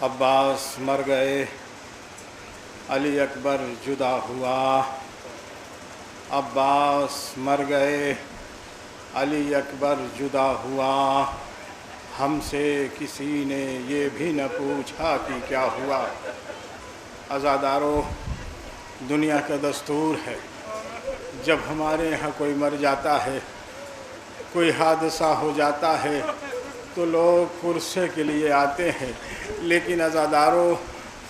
عباس مر گئے، علی اکبر جدا ہوا۔ عباس مر گئے، علی اکبر جدا ہوا۔ ہم سے کسی نے یہ بھی نہ پوچھا کہ کیا ہوا۔ عزادارو، دنیا کا دستور ہے، جب ہمارے یہاں کوئی مر جاتا ہے، کوئی حادثہ ہو جاتا ہے تو لوگ پرسے کے لیے آتے ہیں، لیکن عزادارو،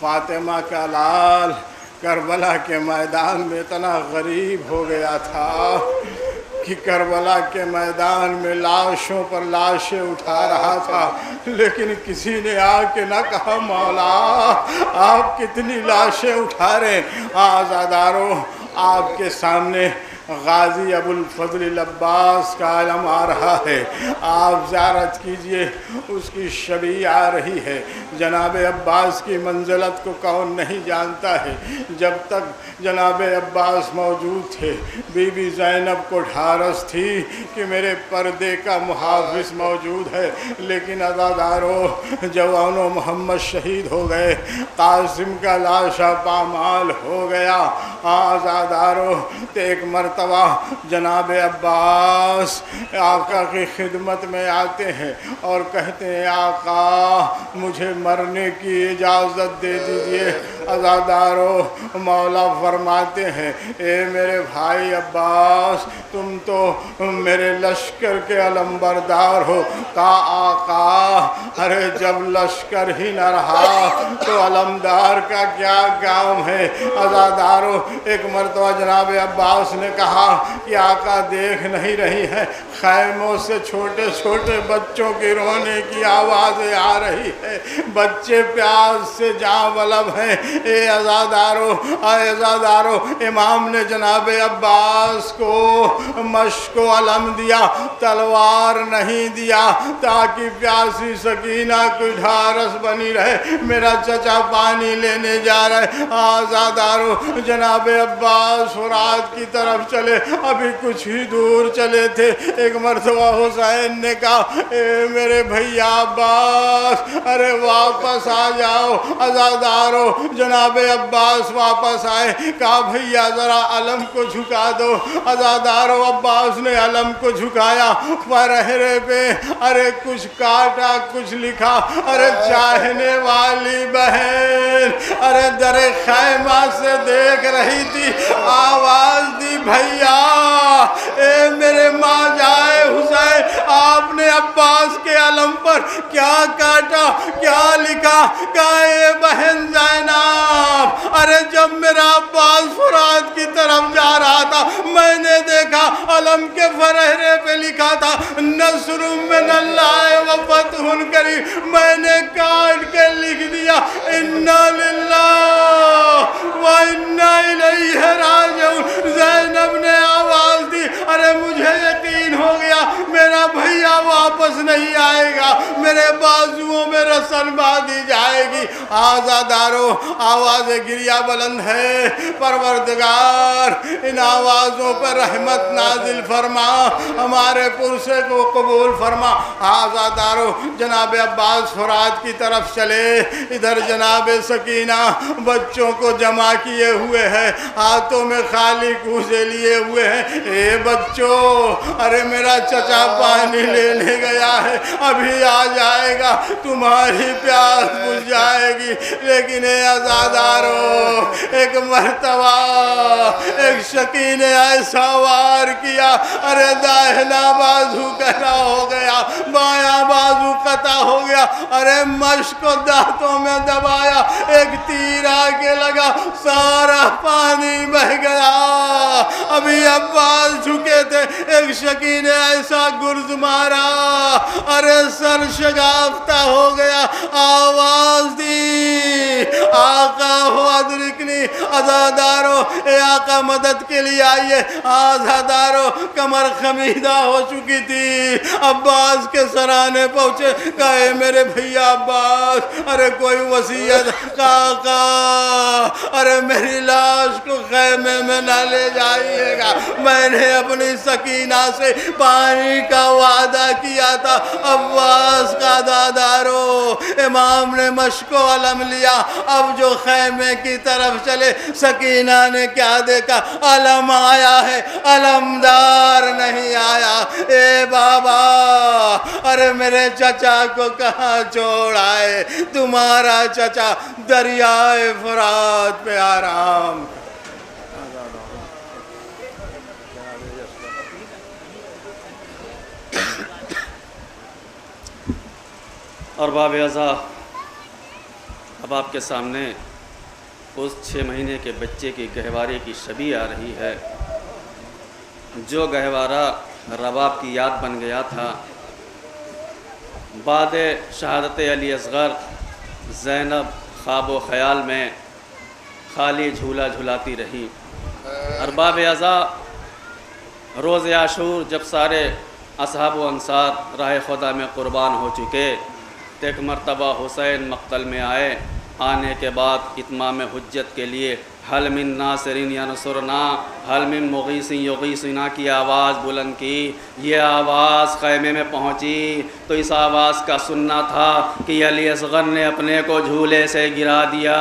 فاطمہ کا لال کربلا کے میدان میں اتنا غریب ہو گیا تھا کہ کربلا کے میدان میں لاشوں پر لاشیں اٹھا رہا تھا، لیکن کسی نے آ کے نہ کہا مولا آپ کتنی لاشیں اٹھا رہے ہیں۔ عزادارو، آپ کے سامنے غازی ابو الفضل العباس کا علم آ رہا ہے، آپ زیارت کیجئے، اس کی شبیہ آ رہی ہے۔ جناب عباس کی منزلت کو کون نہیں جانتا ہے۔ جب تک جناب عباس موجود تھے، بی بی زینب کو ڈھارس تھی کہ میرے پردے کا محافظ موجود ہے، لیکن عزادارو، جوان و محمد شہید ہو گئے، قاسم کا لاشا پامال ہو گیا۔ عزادارو، تو ایک مرتبہ جناب عباس آقا کی خدمت میں آتے ہیں اور کہتے ہیں آقا مجھے مرنے کی اجازت دے دیجئے۔ عزادارو، مولا فرماتے ہیں اے میرے بھائی عباس، تم تو میرے لشکر کے علمبردار ہو۔ کہا آقا، ارے جب لشکر ہی نہ رہا تو علمدار کا کیا کام ہے۔ عزادارو، ایک مرتبہ جناب عباس نے کہا کہ آقا دیکھ نہیں رہی ہیں، خیموں سے چھوٹے چھوٹے بچوں کی رونے کی آوازیں آ رہی ہے، بچے پیاس سے جاں بلب ہیں۔ اے عزادارو، امام نے جناب عباس کو مشک و علم دیا، تلوار نہیں دیا، تاکہ پیاسی سکینہ کی ڈھارس بنی رہے۔ میرا چچا پانی لینے جا رہے۔ عزادارو، جناب عباس فرات کی طرف چلے، ابھی کچھ ہی دور چلے تھے، ایک مرتبہ حسین نے کہا اے میرے بھیا عباس، ارے واپس آ جاؤ۔ عزادارو، جناب عباس واپس آئے، کہا بھیا ذرا علم کو جھکا دو۔ عزادارو، عباس نے علم کو جھکایا، پرہرے پہ ارے کچھ کاٹا کچھ لکھا، ارے چاہنے والی بہن ارے در خیمہ سے دیکھ رہی تھی، آواز دی بھیا اے میرے ماں جائے حسین، آپ نے عباس کے علم پر کیا کاٹا کیا لکھا؟ کہا اے بہن زینب، ارے جب میرا عباس فرات کی طرف جا رہا تھا، میں نے دیکھا علم کے فرہرے پہ لکھا تھا نصر من اللہ و فتح قریب، میں نے کاٹ کے لکھ دیا انا للہ و انا الیہ راجعون۔ زینب نے آواز دی، ارے مجھے یقین ہو گیا میرا بھیا واپس نہیں آئے گا، میرے بازوؤں میں رسن باندھی جائے گی۔ عزادارو، آواز گریہ بلند ہے، پروردگار ان آوازوں پر رحمت نازل فرما، ہمارے پرسے کو قبول فرما۔ عزادارو، جناب عباس فرات کی طرف چلے، ادھر جناب سکینہ بچوں کو جمع کیے ہوئے ہیں، ہاتھوں میں خالی کوزے لیے ہوئے ہیں۔ اے بچوں، ارے میرا چچا پانی لینے گیا ہے، ابھی آ جائے گا، تمہاری پیاس بجھ جائے گی۔ لیکن اے عزادارو، ایک مرتبہ ایک شکی نے ایسا وار کیا، ارے داہنا بازو کہنا ہو گیا، بایاں بازو قطع ہو گیا، ارے مشق کو دانتوں میں دبایا، ایک تیر آگے لگا، سارا پانی بہ گیا۔ ابھی عباس جھکے تھے، ایک شکی نے ایسا گرز مارا، ارے سر شگافتہ ہو گیا، آواز دی آقا ہو ادرکنی، عزادارو اے آقا مدد کے لیے آئیے. عزادارو کمر خمیدہ ہو چکی تھی. عباس کے سرانے پہنچے، کہا اے میرے بھیا عباس، ارے کوئی وصیت. آقا ارے میری لاش کو خیمے میں نہ لے جائیے گا، میں نے اپنی سکینہ سے پانی کا وعدہ کیا تھا. عباس کا عزادارو، امام نے مشک و علم لیا. اب جو خیمے کی طرف چلے، سکینہ نے کیا دیکھا؟ علم آیا ہے، علمدار نہیں آیا. اے بابا ارے میرے چچا کو کہاں چھوڑ آئے؟ تمہارا چچا دریائے فرات پہ آرام. اور باب اعضا، اب آپ کے سامنے اس 6 مہینے کے بچے کی گہوارے کی شبیہ آ رہی ہے، جو گہوارہ رباب کی یاد بن گیا تھا. بعد شہادت علی اصغر زینب خواب و خیال میں خالی جھولا جھلاتی رہی. ارباب اعضا، روز عاشور جب سارے اصحاب و انصار راہ خدا میں قربان ہو چکے، تو ایک مرتبہ حسین مقتل میں آئے. آنے کے بعد اتمام حجت کے لیے حل من ناصرین ینصرنا، حل من مغیث یغیثنا کی آواز بلند کی. یہ آواز خیمے میں پہنچی تو اس آواز کا سننا تھا کہ علی اصغر نے اپنے کو جھولے سے گرا دیا.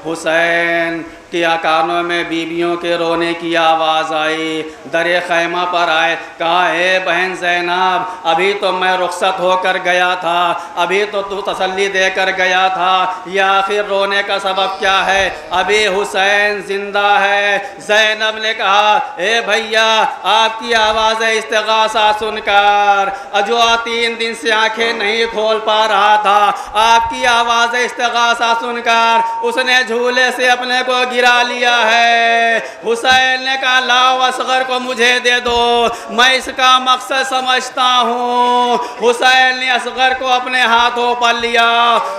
حسین کیا کانوں میں بیویوں کے رونے کی آواز آئی. در خیمہ پر آئے، کہا اے بہن زینب، ابھی تو میں رخصت ہو کر گیا تھا، ابھی تو تسلی دے کر گیا تھا، یہ آخر رونے کا سبب کیا ہے؟ ابھی حسین زندہ ہے. زینب نے کہا اے بھیا، آپ کی آواز استغاثہ سن کر جو 3 دن سے آنکھیں نہیں کھول پا رہا تھا، آپ کی آواز استغاثہ سن کر اس نے جھولے سے اپنے کو گرا لیا ہے. حسین نے کہا لاؤ اصغر کو مجھے دے دو، میں اس کا مقصد سمجھتا ہوں. حسین نے اصغر کو اپنے ہاتھوں پر لیا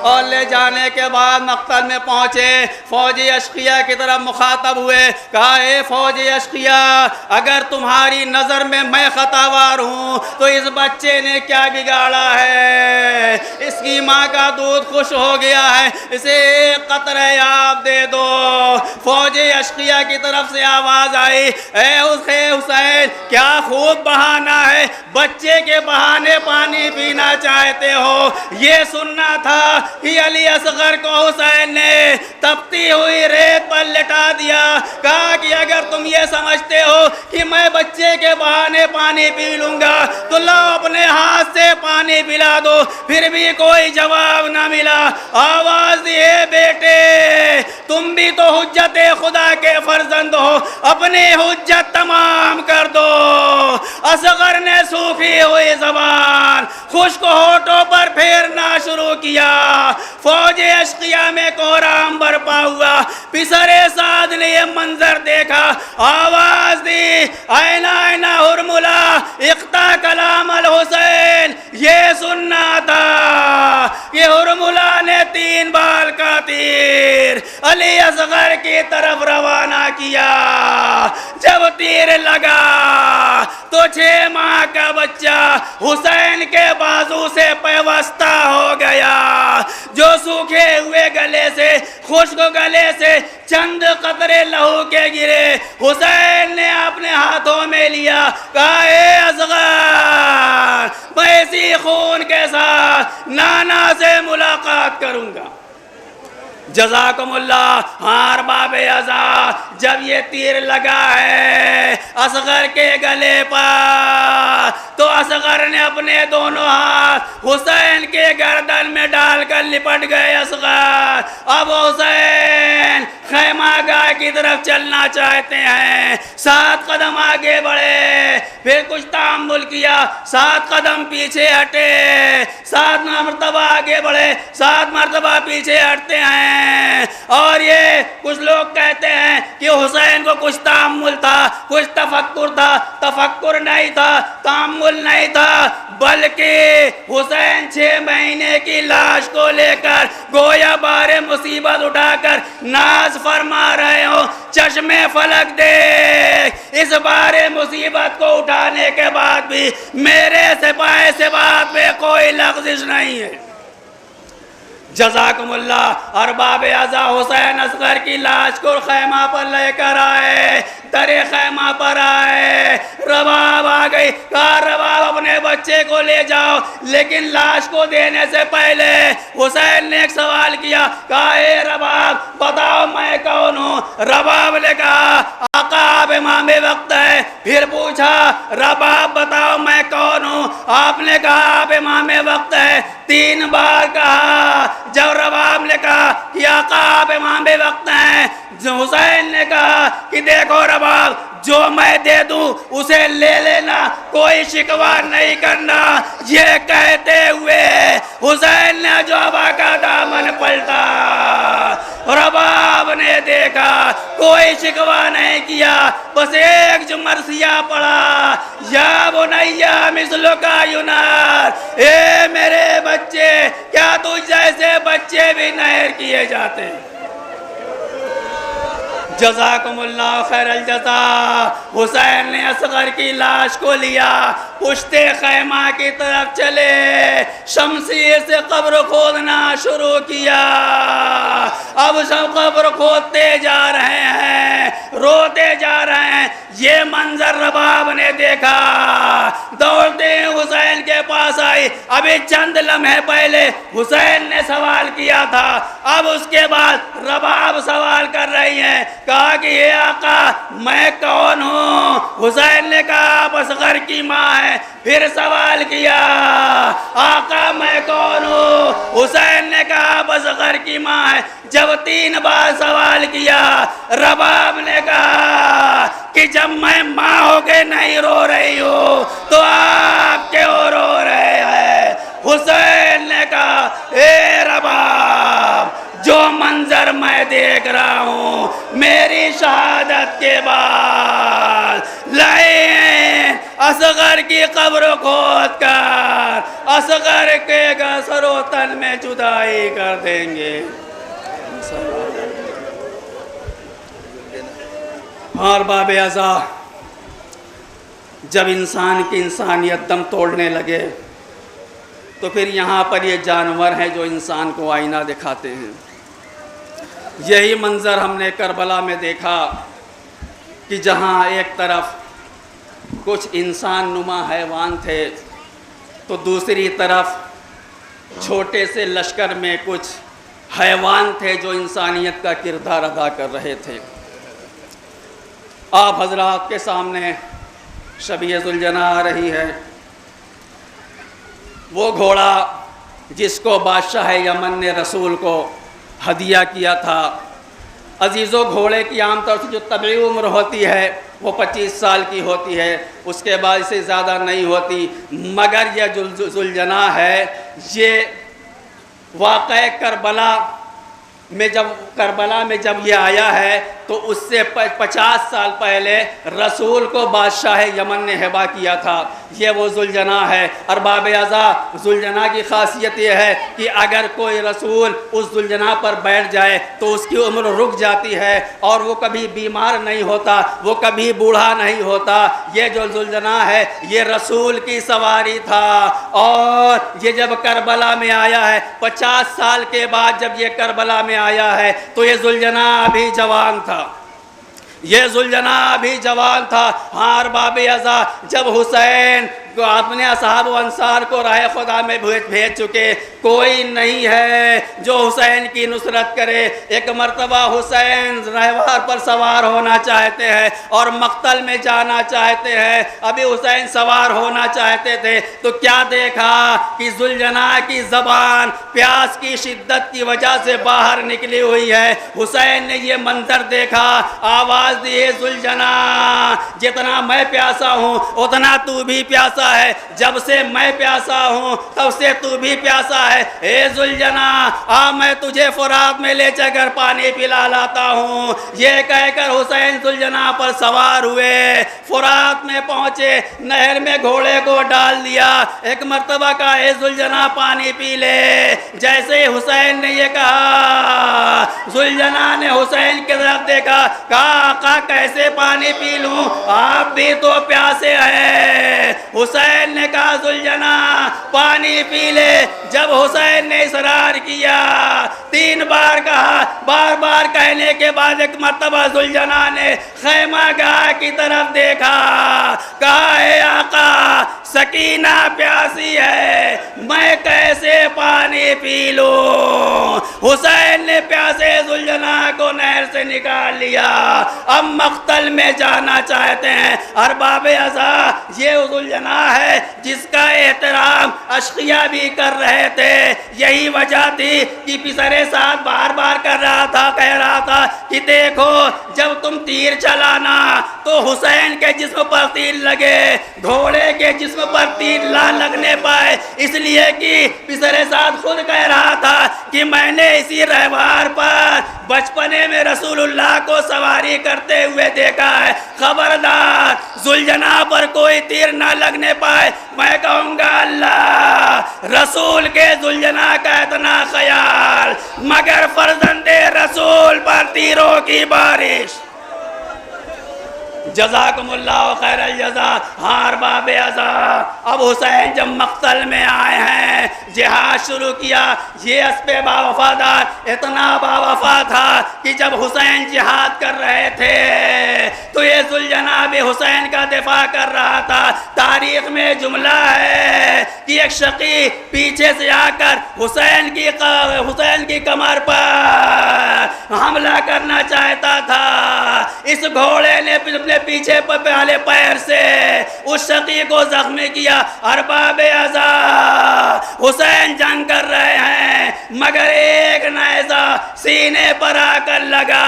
اور لے جانے کے بعد مقتل میں پہنچے. فوجی اشقیاء کی طرف مخاطب ہوئے، کہا اے فوجی اشقیاء، اگر تمہاری نظر میں میں خطاوار ہوں تو اس بچے نے کیا بگاڑا ہے؟ اس کی ماں کا دودھ خوش ہو گیا ہے، اسے ایک قطرہ آب دے دو. فوجی اشقیاء کی طرف سے آواز آئی، اے حسین، کیا خوب بہانہ ہے، بچے کے بہانے پانی پینا چاہتے ہو. یہ سننا تھا کہ علی اصغر کو حسین نے تپتی ہوئی ریت پر لٹا دیا. کہا کہ اگر تم یہ سمجھتے ہو کہ میں بچے کے بہانے پانی پی لوں گا تو لاؤ اپنے ہاتھ سے پانی پلا دو. پھر بھی کوئی جواب نہ ملا. آواز دی اے بیٹے، تم بھی تو حجت خدا کے فرزند ہو، اپنی حجت تمام کر دو. اصغر نے سوکھی ہوئی زبان خشک ہونٹوں پر پھیرنا شروع کیا. فوج اشقیاء میں کوہرام برپا ہوا. پسر سعد نے یہ منظر دیکھا، آواز دی اینا اینا ہرملا اقتا کلام الحسین. یہ سننا تھا کہ ہرملا نے 3 بال کا تیر علی اصغر کی طرف روانہ کیا. جب تیر لگا تو 6 ماہ کا بچہ حسین کے بازو سے پیوستہ ہو گیا. جو سوکھے ہوئے گلے سے، خشک گلے سے چند قطرے لہو کے گرے، حسین نے اپنے ہاتھوں میں لیا. کہا اے اصغر، میں اسی خون کے ساتھ نانا سے ملاقات کروں گا. جزاکم اللہ. ہاں ارباب اعضا، جب یہ تیر لگا ہے اصغر کے گلے پر تو اصغر نے اپنے دونوں ہاتھ حسین کے گردن میں ڈال کر لپٹ گئے. اصغر اب حسین خیمہ گاہ کی طرف چلنا چاہتے ہیں، 7 قدم آگے بڑھے، پھر کچھ تأمل کیا، 7 قدم پیچھے ہٹے، 7 مرتبہ آگے بڑھے، 7 مرتبہ پیچھے ہٹتے ہیں۔ اور یہ کچھ لوگ کہتے ہیں کہ حسین کو کچھ تأمل تھا، کچھ تفکر تھا، تفکر نہیں تھا، تأمل نہیں تھا، بلکہ حسین 6 مہینے کی لاش کو لے کر گویا بار مصیبت اٹھا کر ناز فرما رہے ہو، چشمے فلک دیکھ، اس بار مصیبت کو اٹھانے کے بعد بھی میرے سپاہ سے بات پہ کوئی لغزش نہیں ہے۔ جزاکم اللہ۔ ارباب اعضا حسین اصغر کی لاش کو خیمہ پر لے کر آئے، درے خیمہ پر آئے، رباب آ گئی، کہا رباب اپنے بچے کو لے جاؤ، لیکن لاش کو دینے سے پہلے حسین نے ایک سوال کیا، کہا اے رباب بتاؤ میں کون ہوں؟ رباب نے کہا آقا آپ امام وقت ہے۔ پھر پوچھا رباب بتاؤ میں کون ہوں؟ آپ نے کہا آپ امام وقت ہے۔ 3 بار کہا۔ جب رباب نے کہا کہ آقا آپ امام وقت ہیں، حسین نے کہا کہ دیکھو رباب جو میں دے دوں اسے لے لینا، کوئی شکوہ نہیں کرنا۔ یہ کہتے ہوئے حسین نے جوابہ کا دامن پلٹا، رباب نے دیکھا کوئی شکوہ نہیں کیا، بس ایک جو مرثیہ پڑا، یا بنیا مثلکا ینار، اے میرے بچے کیا تجھ جیسے بچے بھی نہر کیے جاتے ہیں۔ جزاکم اللہ خیر الجزا۔ حسین نے اصغر کی لاش کو لیا، پشت خیمہ کی طرف چلے، شمشیر سے قبر کھودنا شروع کیا۔ اب سب قبر کھودتے جا رہے ہیں، روتے جا رہے ہیں۔ یہ منظر رباب نے دیکھا، دوڑتے حسین کے پاس آئی۔ ابھی چند لمحے پہلے حسین نے سوال کیا تھا، اب اس کے بعد رباب سوال کر رہی ہیں، کہا کہ یہ آقا میں کون ہوں؟ حسین نے کہا آپ اصغر کی ماں ہے۔ پھر سوال کیا آقا میں کون ہوں؟ حسین نے کہا آپ اصغر کی ماں ہے۔ جب 3 بار سوال کیا، رباب نے کہا کہ جب میں ماں ہو کے نہیں رو رہی ہوں تو آپ کیوں رو رہے ہیں؟ حسین نے کہا اے رباب جو منظر میں دیکھ رہا ہوں میری شہادت کے بعد لائیں اصغر کی قبر کھود کر اصغر کے سر و تن میں جدائی کر دیں گے۔ اور باب اعضا جب انسان کی انسانیت دم توڑنے لگے تو پھر یہاں پر یہ جانور ہیں جو انسان کو آئینہ دکھاتے ہیں۔ یہی منظر ہم نے کربلا میں دیکھا کہ جہاں ایک طرف کچھ انسان نما حیوان تھے تو دوسری طرف چھوٹے سے لشکر میں کچھ حیوان تھے جو انسانیت کا کردار ادا کر رہے تھے۔ آپ حضرات کے سامنے شبیہ ذوالجناح آ رہی ہے، وہ گھوڑا جس کو بادشاہ یمن نے رسول کو ہدیہ کیا تھا۔ عزیزو گھوڑے کی عام طور سے جو طبعی عمر ہوتی ہے وہ 25 سال کی ہوتی ہے، اس کے بعد سے زیادہ نہیں ہوتی، مگر یہ ذوالجناح ہے یہ واقعہ کربلا میں جب یہ آیا ہے تو اس سے 50 سال پہلے رسول کو بادشاہ یمن نے ہبہ کیا تھا۔ یہ وہ ذوالجناح ہے۔ ارباب اعضا ذوالجناح کی خاصیت یہ ہے کہ اگر کوئی رسول اس ذوالجناح پر بیٹھ جائے تو اس کی عمر رک جاتی ہے اور وہ کبھی بیمار نہیں ہوتا، وہ کبھی بوڑھا نہیں ہوتا۔ یہ جو ذوالجناح ہے یہ رسول کی سواری تھا، اور یہ جب کربلا میں آیا ہے 50 سال کے بعد جب یہ کربلا میں آیا ہے تو یہ ذوالجناح ابھی جوان تھا، یہ ذوالجناح ابھی جوان تھا۔ ہاں ارباب اعضا جب حسین جو اپنے اصحاب و انصار کو راہ خدا میں بھیج چکے، کوئی نہیں ہے جو حسین کی نصرت کرے۔ ایک مرتبہ حسین رہوار پر سوار ہونا چاہتے ہیں اور مقتل میں جانا چاہتے ہیں۔ ابھی حسین سوار ہونا چاہتے تھے تو کیا دیکھا کہ ذوالجناح کی زبان پیاس کی شدت کی وجہ سے باہر نکلی ہوئی ہے۔ حسین نے یہ منظر دیکھا، آواز دی، اے ذوالجناح، جتنا میں پیاسا ہوں اتنا تو بھی پیاسا ہے، جب سے میں پیاسا ہوں تب سے تو بھی پیاسا ہے۔ اے ذوالجناح، آ میں تجھے فرات میں لے چل کر پانی پلا لاتا ہوں۔ یہ کہہ کر حسین ذوالجناح پر سوار ہوئے، فرات میں پہنچے، نہر میں گھوڑے کو ڈال دیا۔ ایک مرتبہ کہا، اے ذوالجناح پانی پی لے۔ جیسے ہی حسین نے یہ کہا، ذوالجناح نے حسین کی طرف دیکھا، کہا آقا کیسے پانی پی لوں، آپ بھی تو پیاسے ہیں۔ حسین نے کہا ذوالجناح پانی پی لے۔ جب حسین نے اصرار کیا، 3 بار کہا، بار بار کہنے کے بعد ایک مرتبہ ذوالجناح نے خیمہ گاہ کی طرف دیکھا، کہا اے آقا سکینہ پیاسی ہے، میں کیسے پانی پی لوں۔ حسین نے پیاسے ذوالجناح کو نہر سے نکال لیا۔ اب مقتل میں جانا چاہتے ہیں۔ ارباب عزا، یہ ذوالجناح ہے جس کا احترام اشقیاء بھی کر رہے تھے۔ یہی وجہ تھی کہ پسر سعد بار بار کہہ رہا تھا کہ دیکھو جب تم تیر چلانا تو حسین کے جسم پر تیر لگے، گھوڑے کے جسم پر تیر نہ لگنے پائے، اس لیے کہ پسر سعد خود کہہ رہا تھا کہ میں نے اسی رہوار پر بچپنے میں رسول اللہ کو سواری کرتے ہوئے دیکھا ہے۔ خبردار ذوالجناح پر کوئی تیر نہ لگنے پائے۔ میں کہوں گا اللہ رسول کے ذوالجناح کا اتنا خیال، مگر فرزند رسول پر تیروں کی بارش۔ جزاکم اللہ خیر الجزا۔ ہاں ارباب عزا، اب حسین جب مقتل میں آئے ہیں، جہاد شروع کیا۔ یہ اسب باوفادار اتنا باوفا تھا کہ جب حسین جہاد کر رہے تھے تو یہ ذوالجناح بھی حسین کا دفاع کر رہا تھا۔ تاریخ میں جملہ ہے کہ ایک شقی پیچھے سے آ کر حسین کی کمر پر حملہ کرنا چاہتا تھا۔ اس گھوڑے نے اپنے پیچھے پہلے پیر سے اس شقی کو زخمی کیا۔ ارباب عزا، حسین جنگ کر رہے ہیں مگر ایک نیزہ سینے پر آ کر لگا۔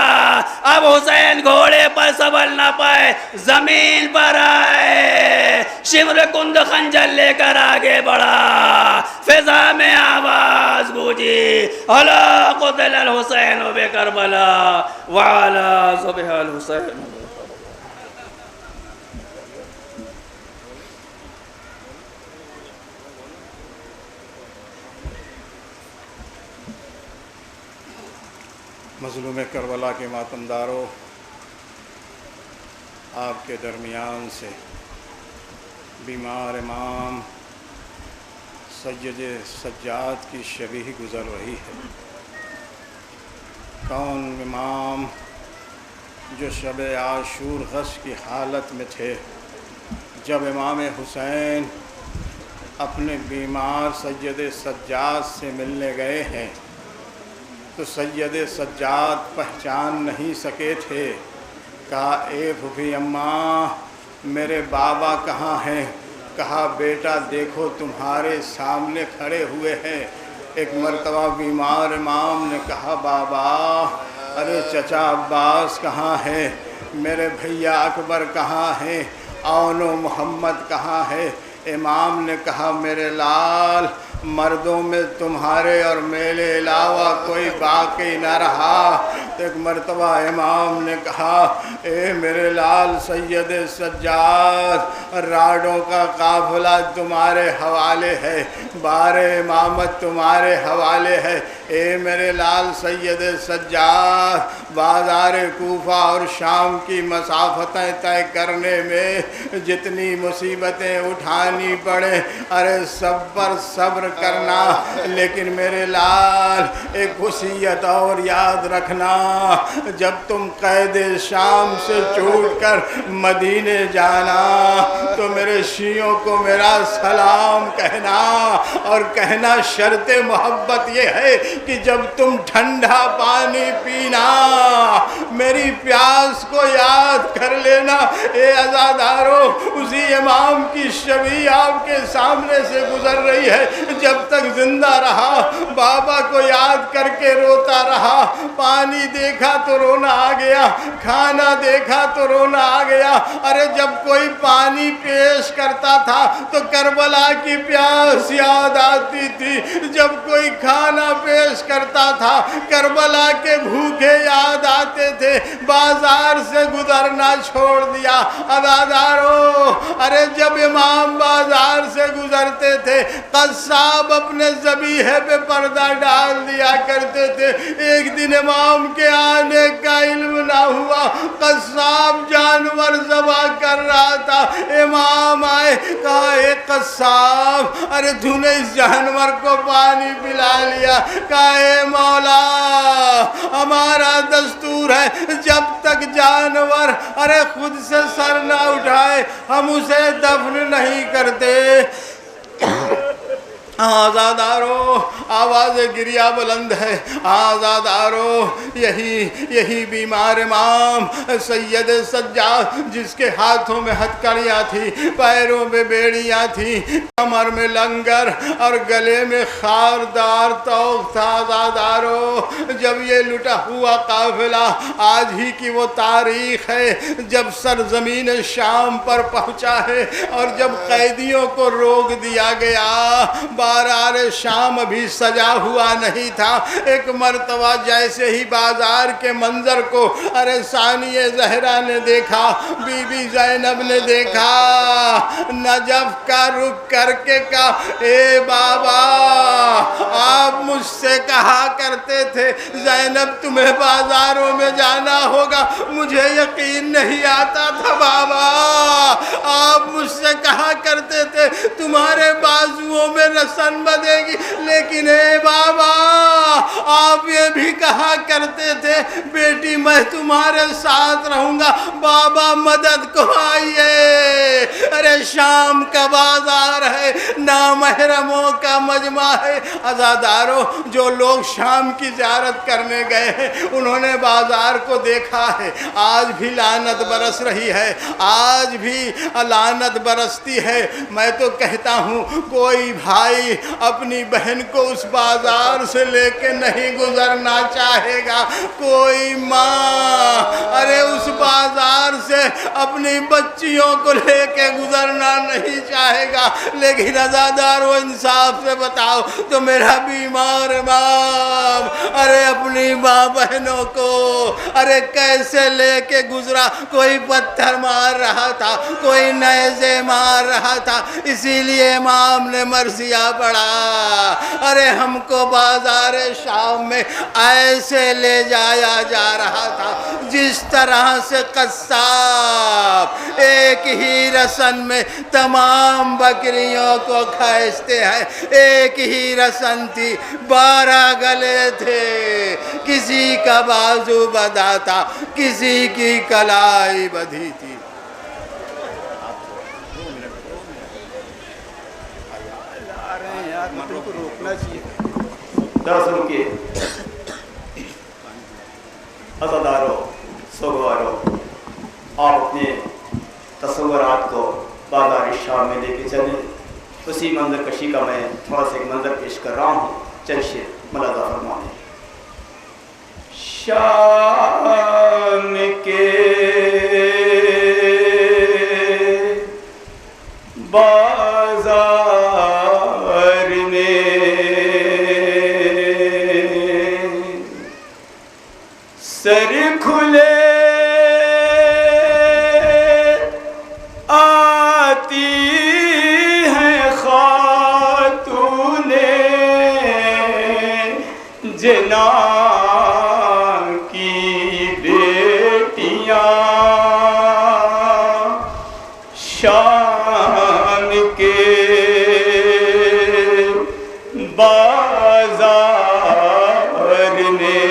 اب حسین گھوڑے پر سنبھل نہ پائے، زمین پر آئے، شمر کند خنجر لے کر آگے بڑھا۔ فضا میں آواز گونجی، الا قتل الحسین بکربلا وعلی ذبح الحسین۔ مظلوم کربلا کے ماتمداروں، آپ کے درمیان سے بیمار امام سید سجاد کی شبیہ گزر رہی ہے۔ کون امام جو شب عاشور غش کی حالت میں تھے، جب امام حسین اپنے بیمار سید سجاد سے ملنے گئے ہیں تو سید سجاد پہچان نہیں سکے تھے۔ کہا اے پھوپھی اماں میرے بابا کہاں ہیں؟ کہا بیٹا دیکھو تمہارے سامنے کھڑے ہوئے ہیں۔ ایک مرتبہ بیمار امام نے کہا بابا، ارے چچا عباس کہاں ہے؟ میرے بھیا اکبر کہاں ہیں؟ اون و محمد کہاں ہے؟ امام نے کہا میرے لال، مردوں میں تمہارے اور میرے علاوہ کوئی باقی نہ رہا۔ ایک مرتبہ امام نے کہا اے میرے لال سید سجاد، راڈوں کا قافلہ تمہارے حوالے ہے، بار امامت تمہارے حوالے ہے۔ اے میرے لال سید سجاد، بازار کوفہ اور شام کی مسافتیں طے کرنے میں جتنی مصیبتیں اٹھانی پڑے، ارے سب پر صبر کرنا، لیکن میرے لال ایک وصیت اور یاد رکھنا، جب تم قید شام سے چھوٹ کر مدینے جانا تو میرے شیعوں کو میرا سلام کہنا، اور کہنا شرط محبت یہ ہے کہ جب تم ٹھنڈا پانی پینا میری پیاس کو یاد کر لینا۔ اے عزادارو، اسی امام کی شبیہ آپ کے سامنے سے گزر رہی ہے، جب تک زندہ رہا بابا کو یاد کر کے روتا رہا، پانی دیکھا تو رونا آ گیا، کھانا دیکھا تو رونا آ گیا۔ ارے جب کوئی پانی پیش کرتا تھا تو کربلا کی پیاس یاد آتی تھی، جب کوئی کھانا پیش کرتا تھا کربلا کے بھوکے یاد آتے تھے۔ بازار سے گزرنا چھوڑ دیا عزادارو، ارے جب امام بازار سے گزرتے تھے قصاب اپنے ذبیحے پہ پردہ ڈال دیا کرتے تھے۔ ایک دن امام کے آنے کا علم نہ ہوا، قصاب جانور ذبح کر رہا تھا، امام آئے، کہا اے قصاب، ارے تو نے اس جانور کو پانی پلا لیا؟ کہا اے مولا، ہمارا دستور ہے جب تک جانور ارے خود سے سر نہ اٹھائے ہم اسے دفن نہیں کرتے۔ آزادارو، آواز گریہ بلند ہے، آزادارو، یہی بیمار امام سید سجاد جس کے ہاتھوں میں ہتکڑیاں تھی، پیروں میں بیڑیاں تھی، کمر میں لنگر اور گلے میں خاردار توق تھا۔ آزادارو، جب یہ لٹا ہوا قافلہ، آج ہی کی وہ تاریخ ہے جب سرزمین شام پر پہنچا ہے اور جب قیدیوں کو روک دیا گیا، بازار شام ابھی سجا ہوا نہیں تھا۔ ایک مرتبہ جیسے ہی بازار کے منظر کو ارے ثانیہ زہرا نے دیکھا، بی بی زینب نے دیکھا، نجف کا رخ کر کے کہا اے بابا، آپ مجھ سے کہا کرتے تھے زینب تمہیں بازاروں میں جانا ہوگا، مجھے یقین نہیں آتا تھا بابا، آپ مجھ سے کہا کرتے تھے تمہارے بازوؤں میں رسن بدے گی، لیکن اے بابا آپ یہ بھی کہا کرتے تھے بیٹی میں تمہارے ساتھ رہوں گا، بابا مدد کو آئیے۔ ارے شام کا بازار ہے، نامحرموں کا مجمع ہے۔ عزادارو، جو لوگ شام کی زیارت کرنے گئے ہیں انہوں نے بازار کو دیکھا ہے، آج بھی لعنت برس رہی ہے، آج بھی لعنت برستی ہے۔ میں تو کہتا ہوں کوئی بھائی اپنی بہن کو اس بازار سے لے کے نہیں گزرنا چاہے گا، کوئی ماں ارے اس بازار سے اپنی بچیوں کو لے کے گزرنا نہیں چاہے گا، لیکن عزادارو انصاف سے بتاؤ تو میرا بیمار امام ارے اپنی ماں بہنوں کو ارے کیسے لے کے گزرا، کوئی پتھر مار رہا تھا، کوئی نیزے مار رہا تھا، اسی لیے امام نے مرثیہ پڑھا، ارے ہم کو بازار شام میں ایسے لے جایا جا رہا تھا جس طرح سے قصاب ایک ہی رسن میں تمام بکریوں کو کھینچتے ہیں، ایک ہی رسن تھی، 12 گلے تھے، کسی کا بازو بدا تھا، کسی کی کلائی بدھی تھی۔ درسن کے عزادارو، سوگوارو، آپ اپنے تصورات کو بازار شام میں لے کے چلیں، اسی منظر کشی کا میں تھوڑا سا ایک منظر پیش کر رہا ہوں، چلیے ملاحظہ فرمائیں۔ شام کے بازار میں سر کھلے آتی ہیں خاتون جنا کی بیٹیاں، شام کے بازار میں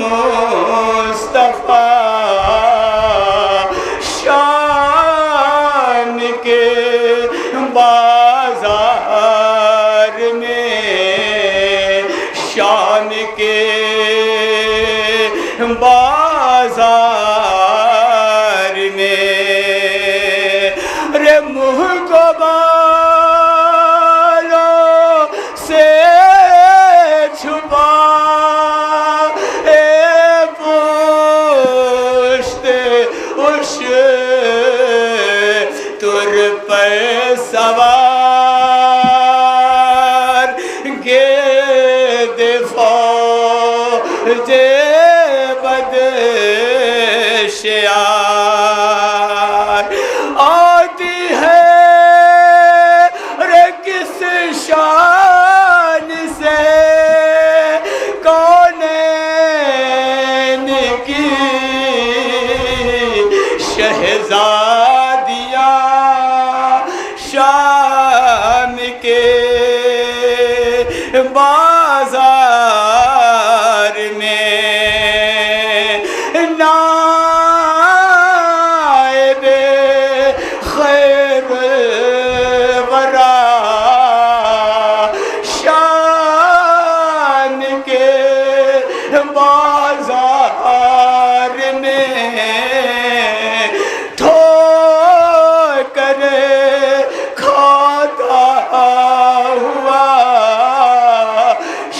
مصطفیٰ شان کے بازار میں، شان کے بازار میں، رے منہ کو بالوں سے چھپا اے پشت اش تر پر سوار گرد فوج بدشیار آتی ہے رے کس شان سے کونین کی شہزادیاں شام کے بازار میں، نائب خیر الورا شان کے بازار میں، ٹھوکر کھاتا ہوا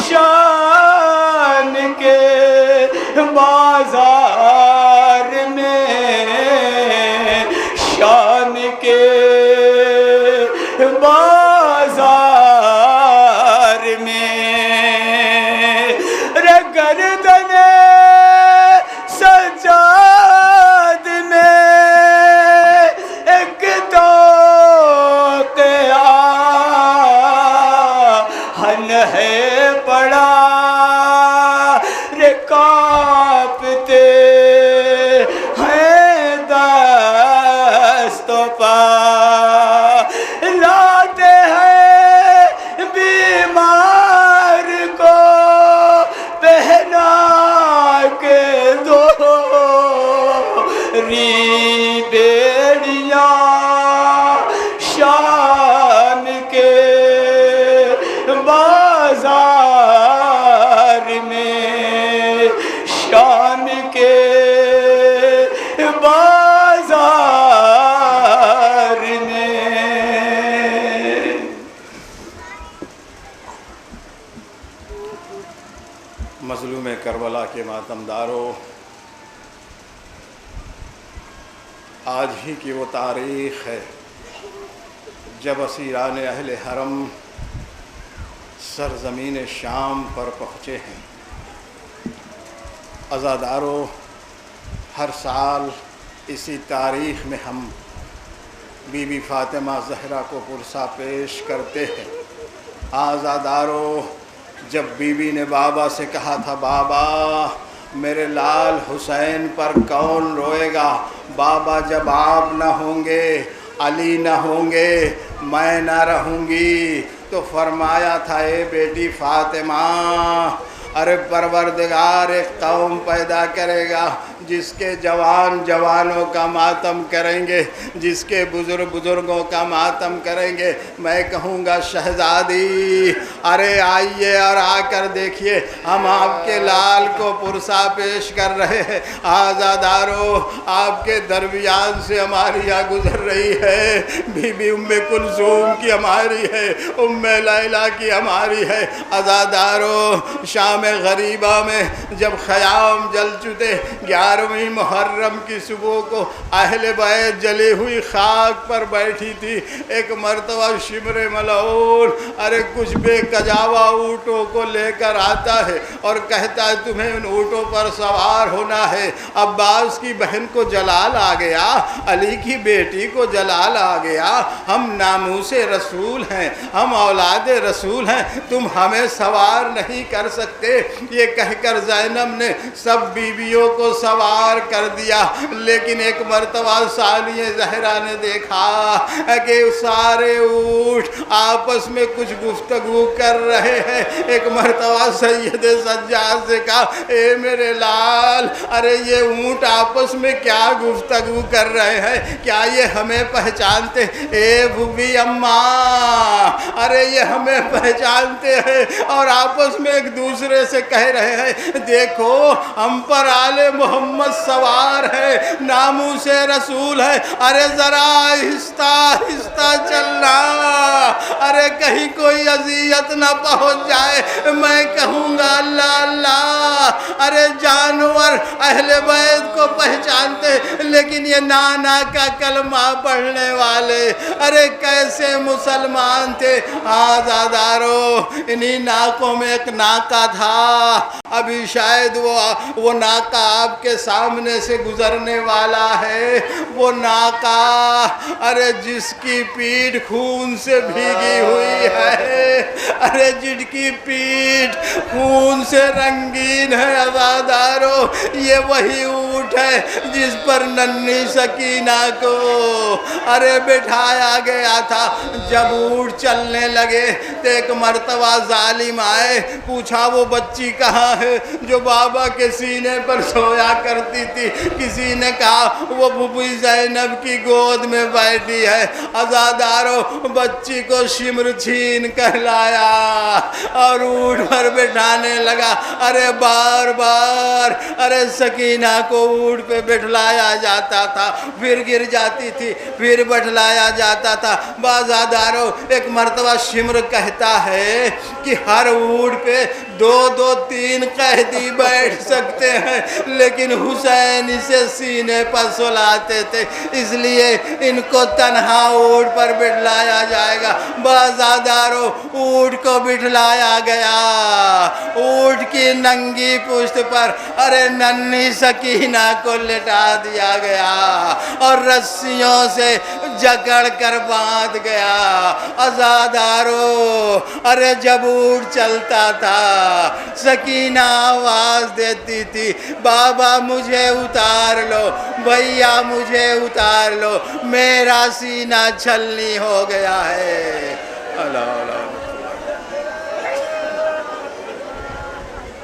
شان کے بازار میں، شان کے بازار میں، رے گردن سجاد میں ایک ہن ہے پڑا رے کانپتے ہیں دست و پا، لاتے ہیں بیمار کو پہنا کے دو بیڑیاں شام کے بازار میں، شام کے بازار میں۔ مظلوم کربلا کے ماتمداروں، آج ہی کی وہ تاریخ ہے جب اسیران اہل حرم سرزمین شام پر پہنچے ہیں۔ عزاداروں، ہر سال اسی تاریخ میں ہم بی بی فاطمہ زہرا کو پرسہ پیش کرتے ہیں۔ عزاداروں، جب بی بی نے بابا سے کہا تھا بابا میرے لال حسین پر کون روئے گا، بابا جب آپ نہ ہوں گے، علی نہ ہوں گے، میں نہ رہوں گی، تو فرمایا تھا اے بیٹی فاطمہ، ارے پروردگار ایک قوم پیدا کرے گا جس کے جوان جوانوں کا ماتم کریں گے، جس کے بزرگ بزرگوں کا ماتم کریں گے۔ میں کہوں گا شہزادی ارے آئیے اور آ کر دیکھیے ہم آپ کے لال کو پرسہ پیش کر رہے ہیں۔ عزاداروں، آپ کے درمیان سے ہماری گزر رہی ہے بی بی ام کلثوم کی ہماری ہے، ام لیلہ کی ہماری ہے۔ عزاداروں، شام غریبہ میں جب خیام جل چکے، 11ویں محرم کی صبح کو اہل بیت جلی ہوئی خاک پر بیٹھی تھی۔ ایک مرتبہ شمر ملعون ارے کچھ بے کجاوا اونٹوں کو لے کر آتا ہے اور کہتا ہے تمہیں ان اونٹوں پر سوار ہونا ہے۔ عباس کی بہن کو جلال آ گیا، علی کی بیٹی کو جلال آ گیا، ہم ناموس رسول ہیں، ہم اولاد رسول ہیں، تم ہمیں سوار نہیں کر سکتے۔ لے، یہ کہہ کر زینب نے سب بیویوں کو سوار کر دیا، لیکن ایک مرتبہ ثانیہ زہرا نے دیکھا کہ سارے اونٹ آپس میں کچھ گفتگو کر رہے ہیں۔ ایک مرتبہ سید سجاد سے کہا، اے میرے لال، ارے یہ اونٹ آپس میں کیا گفتگو کر رہے ہیں؟ کیا یہ ہمیں پہچانتے؟ اے بھوبی اماں، ارے یہ ہمیں پہچانتے ہیں اور آپس میں ایک دوسرے سے کہہ رہے ہیں، دیکھو ہم پر آل محمد سوار ہے، ناموس رسول ہے، ارے ذرا آہستہ آہستہ چلنا، ارے کہیں کوئی اذیت نہ پہنچ جائے۔ میں کہوں گا اللہ اللہ، ارے جانور اہل بیت کو پہچانتے لیکن یہ نانا کا کلمہ پڑھنے والے، ارے کیسے مسلمان تھے۔ آزادارو، انہی ناکوں میں ایک ناکا تھا، ابھی شاید وہ ناکا آپ کے سامنے سے گزرنے والا ہے۔ وہ ناکا، ارے جس کی پیٹھ خون سے بھیگی ہوئی ہے، ارے جن کی پیٹھ خون سے رنگین ہے، آزادارو، یہ وہی اونٹ ہے جس پر ننھی سکینہ کو ارے بٹھایا گیا تھا۔ جب اونٹ چلنے لگے تو ایک مرتبہ ظالم آئے، پوچھا وہ بچی کہاں ہے جو بابا کے سینے پر سویا کرتی تھی؟ کسی نے کہا وہ بھوبی زینب کی گود میں بیٹھی ہے۔ عزادارو، بچی کو شمر چھین کہلایا اور اونٹ پر بٹھانے لگا۔ ارے بار بار ارے سکینہ کو اونٹ پہ بٹھلایا جاتا تھا، پھر گر جاتی تھی، پھر بٹھلایا جاتا تھا۔ بازادارو، ایک مرتبہ شمر کہتا ہے کہ ہر اونٹ پہ 2-2-3 قیدی بیٹھ سکتے ہیں، لیکن حسین اسے سینے پر سلاتے تھے، اس لیے ان کو تنہا اونٹ پر بٹھلایا جائے گا۔ بازادارو، اونٹ کو بٹھلایا گیا، اونٹ کی ننگی پشت پر ارے ننھی سکینہ کو لٹا دیا گیا اور رسیوں سے جکڑ کر باندھ گیا۔ عزادارو، ارے جب اونٹ چلتا تھا سکینہ آواز دیتی تھی، بابا مجھے اتار لو، بھیا مجھے اتار لو، میرا سینہ چھلنی ہو گیا ہے۔ اللہ اللہ